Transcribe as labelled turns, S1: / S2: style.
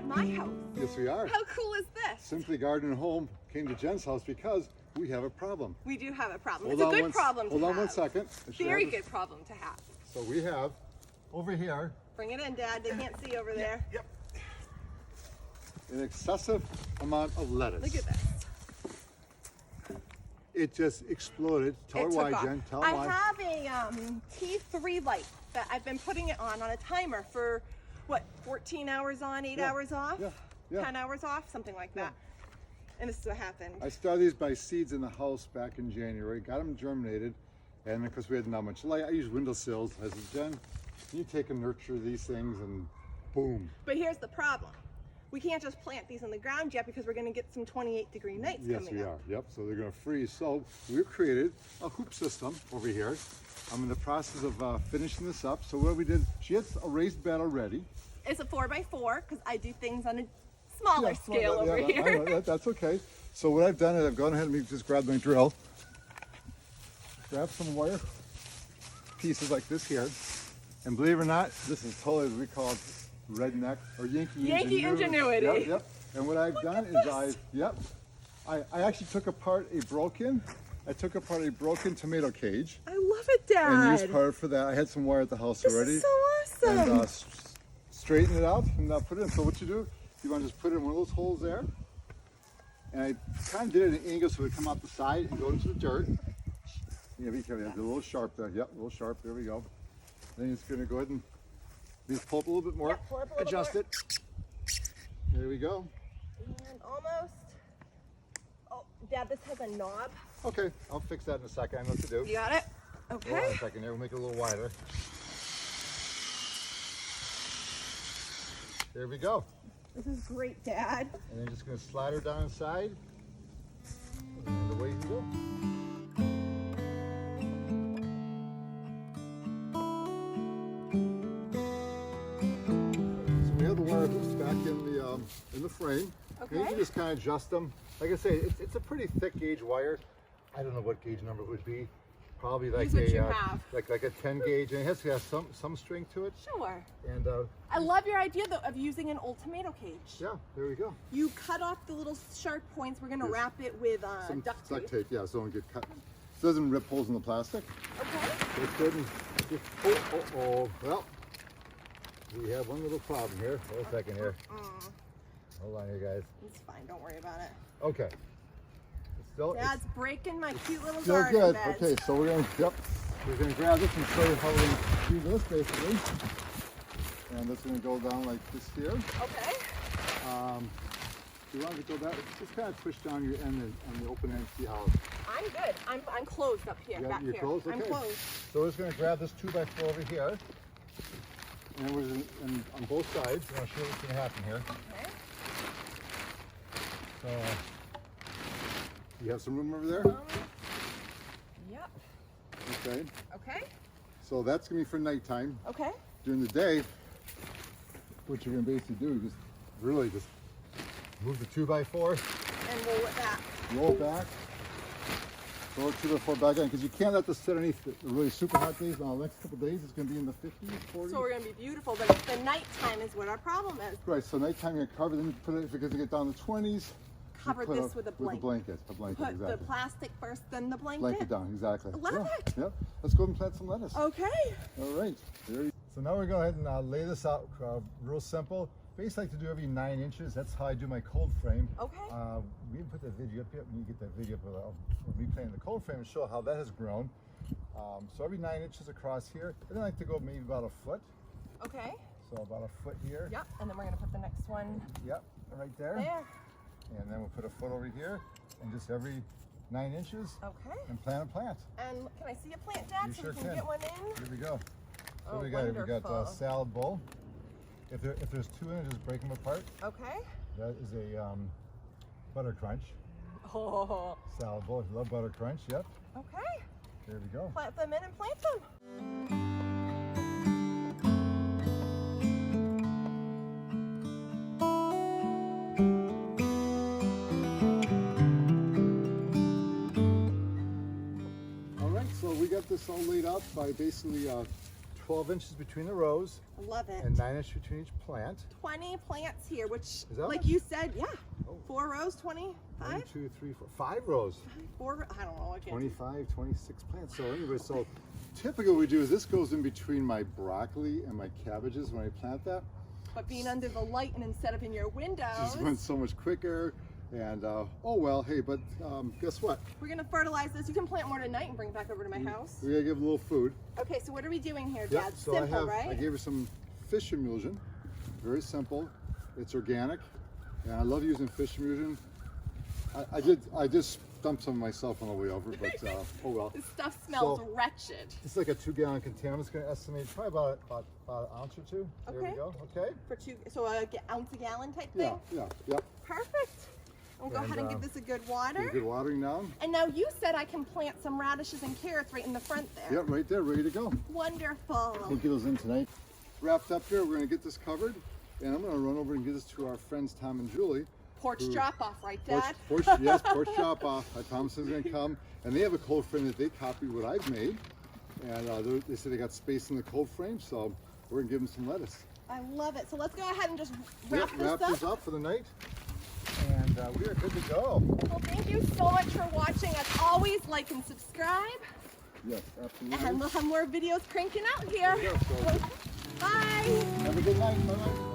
S1: at my house.
S2: Yes, we are.
S1: How cool is this?
S2: Simply Garden Home came to Jen's house because we have a problem.
S1: We do have a problem.
S2: Hold
S1: It's a
S2: on
S1: good problem to have.
S2: Hold on one second.
S1: Very good problem to have.
S2: So we have over here.
S1: Bring it in, Dad. They can't see over there.
S2: Yep. An excessive amount of lettuce.
S1: Look at this.
S2: It just exploded. Tell her why, Jen. Tell her why.
S1: I have a T3 light that I've been putting it on a timer for, what, 14 hours on, 8 hours off?
S2: Yeah.
S1: 10 hours off, something like that. And this is what happened.
S2: I started these by seeds in the house back in January, got them germinated, and because we had not much light, I used windowsills. I said, Jen, you take and nurture these things, and boom.
S1: But here's the problem. We can't just plant these in the ground yet because we're going to get some 28-degree nights coming up.
S2: Yes, we are. Yep, so they're going to freeze. So we've created a hoop system over here. I'm in the process of finishing this up. So what we did, she has a raised bed already.
S1: It's a 4x4 because I do things on a smaller scale over here.
S2: That's okay. So what I've done is I've gone ahead and just grabbed my drill, grab some wire pieces like this here, and believe it or not, this is totally what we call it redneck or Yankee ingenuity. Yep. And what I've done is I actually took apart a broken tomato cage.
S1: I love it, Dad.
S2: And used part for that. I had some wire at the house already.
S1: This is so awesome.
S2: And straighten it out and put it in. So what you do, you want to just put it in one of those holes there. And I kind of did it at an angle so it would come out the side and go into the dirt. Yeah, be careful. A little sharp there. Yep, a little sharp. There we go. Then it's going to go ahead and just pull up a little bit more.
S1: Yep, pull up a little
S2: adjust it. There we go.
S1: And almost. Oh, Dad, this has a knob.
S2: Okay, I'll fix that in a second. I know what to do.
S1: You got it? Okay.
S2: Hold on a second there. We'll make it a little wider. There we go.
S1: This is great, Dad.
S2: And then just going to slide her down inside. And away you go. So we have the wire hoops back in the frame.
S1: Okay.
S2: And you can just kind of adjust them. Like I say, it's a pretty thick gauge wire. I don't know what gauge number it would be. Probably like like a 10 gauge, and it has to have some strength to it.
S1: Sure.
S2: And
S1: I love your idea though of using an old tomato cage.
S2: Yeah, there we go.
S1: You cut off the little sharp points. We're gonna wrap it with duct tape.
S2: Yeah, so it don't get cut. So it doesn't rip holes in the plastic.
S1: Okay.
S2: So it's good. Well, we have one little problem here. Hold a second here. Hold on here, guys.
S1: It's fine. Don't worry about it.
S2: Okay.
S1: Dad's breaking my cute little
S2: still
S1: garden
S2: good.
S1: beds.
S2: Okay, so we're gonna grab this and show you how we're gonna do this basically. And that's gonna go down like this here.
S1: Okay.
S2: If you want to go that, just kind of push down your end on the open end. See how.
S1: I'm good. I'm closed up here. Back
S2: you're
S1: here.
S2: closed? Okay.
S1: I'm closed.
S2: So we're just gonna grab this 2x4 over here, and we're gonna, on both sides. I'm gonna show you what's gonna happen here.
S1: Okay.
S2: So. You have some room over there?
S1: Yep.
S2: Okay.
S1: Okay.
S2: So that's going to be for nighttime.
S1: Okay.
S2: During the day, what you're going to basically do is just move the 2x4.
S1: And roll it back.
S2: Roll it back. Roll it 2x4 back in, because you can't let this sit underneath the really super hot days. The next couple of days it's going to be in the 50s, 40s.
S1: So we're going to be beautiful, but the nighttime is what our problem is.
S2: Right, so nighttime you're going to cover, then you put it, if you're going to get down to 20s,
S1: cover this with a blanket.
S2: A blanket,
S1: Put
S2: exactly.
S1: the plastic first, then the blanket.
S2: Blanket down, exactly.
S1: Love it.
S2: Yep. Let's go and plant some lettuce.
S1: Okay.
S2: All right. So now we're going to go ahead and lay this out real simple. Basically, I like to do every 9 inches. That's how I do my cold frame.
S1: Okay.
S2: We can put that video up yet. When you get that video up, I'll be playing the cold frame and show how that has grown. So every 9 inches across here. And then I like to go maybe about a foot.
S1: Okay.
S2: So about a foot here.
S1: Yep. And then we're going to put the next one.
S2: Yep. Right there.
S1: There.
S2: And then we'll put a foot over here, and just every 9 inches.
S1: Okay.
S2: And plant a plant.
S1: And can I see a plant, Dad,
S2: You
S1: so
S2: sure
S1: we can get one in?
S2: Here we go. So
S1: Oh,
S2: we got
S1: wonderful.
S2: a salad bowl. If there's 2 in it, just break them apart.
S1: Okay.
S2: That is a butter crunch.
S1: Oh.
S2: Salad bowl. If you love butter crunch, yep.
S1: Okay.
S2: There we go.
S1: Plant them in and plant them.
S2: All right, so we got this all laid out by basically 12 inches between the rows
S1: Love it.
S2: and 9 inches between each plant.
S1: 20 plants here, which,
S2: that
S1: like
S2: much?
S1: you said, yeah.
S2: Oh.
S1: 4 rows, 25?
S2: 1, 2, 3, 4, 5 rows.
S1: 4, I don't know. I can't.
S2: 25, 26 plants. So anyway, so typically what we do is this goes in between my broccoli and my cabbages when I plant that.
S1: But being under the light and instead of in your windows,
S2: Just went so much quicker. And oh well, hey, but guess what?
S1: we're gonna fertilize this. You can plant more tonight and bring it back over to my house.
S2: We gotta give it a little food.
S1: Okay, so what are we doing here,
S2: Yep,
S1: Dad?
S2: so
S1: Simple, right?
S2: I gave her some fish emulsion. Very simple. It's organic, and I love using fish emulsion. I just dumped some myself on the way over, but oh well.
S1: This stuff smells
S2: So-
S1: wretched.
S2: It's like a 2-gallon container. I'm just gonna estimate probably about an ounce or two. There
S1: Okay.
S2: we go. Okay.
S1: For 2, so a ounce a gallon type thing?
S2: Yeah.
S1: Perfect. We'll go
S2: And,
S1: ahead and give this a good water.
S2: Good watering down.
S1: And now you said I can plant some radishes and carrots right in the front there.
S2: Yep, right there, ready to go.
S1: Wonderful.
S2: We'll get those in tonight. Wrapped up here, we're gonna get this covered, and I'm gonna run over and give this to our friends Tom and Julie.
S1: Porch drop off, right, Dad?
S2: Porch drop off. Thomas is gonna come, and they have a cold frame that they copied what I've made, and they said they got space in the cold frame, so we're gonna give them some lettuce.
S1: I love it. So let's go ahead and just wrap
S2: Wrap
S1: this
S2: these
S1: up.
S2: up for the night, and we are good to go.
S1: Well, thank you so much for watching. As always, like and subscribe.
S2: Yes, absolutely.
S1: And we'll have more videos cranking out here.
S2: There we go. So
S1: Bye.
S2: have a good night. Bye-bye.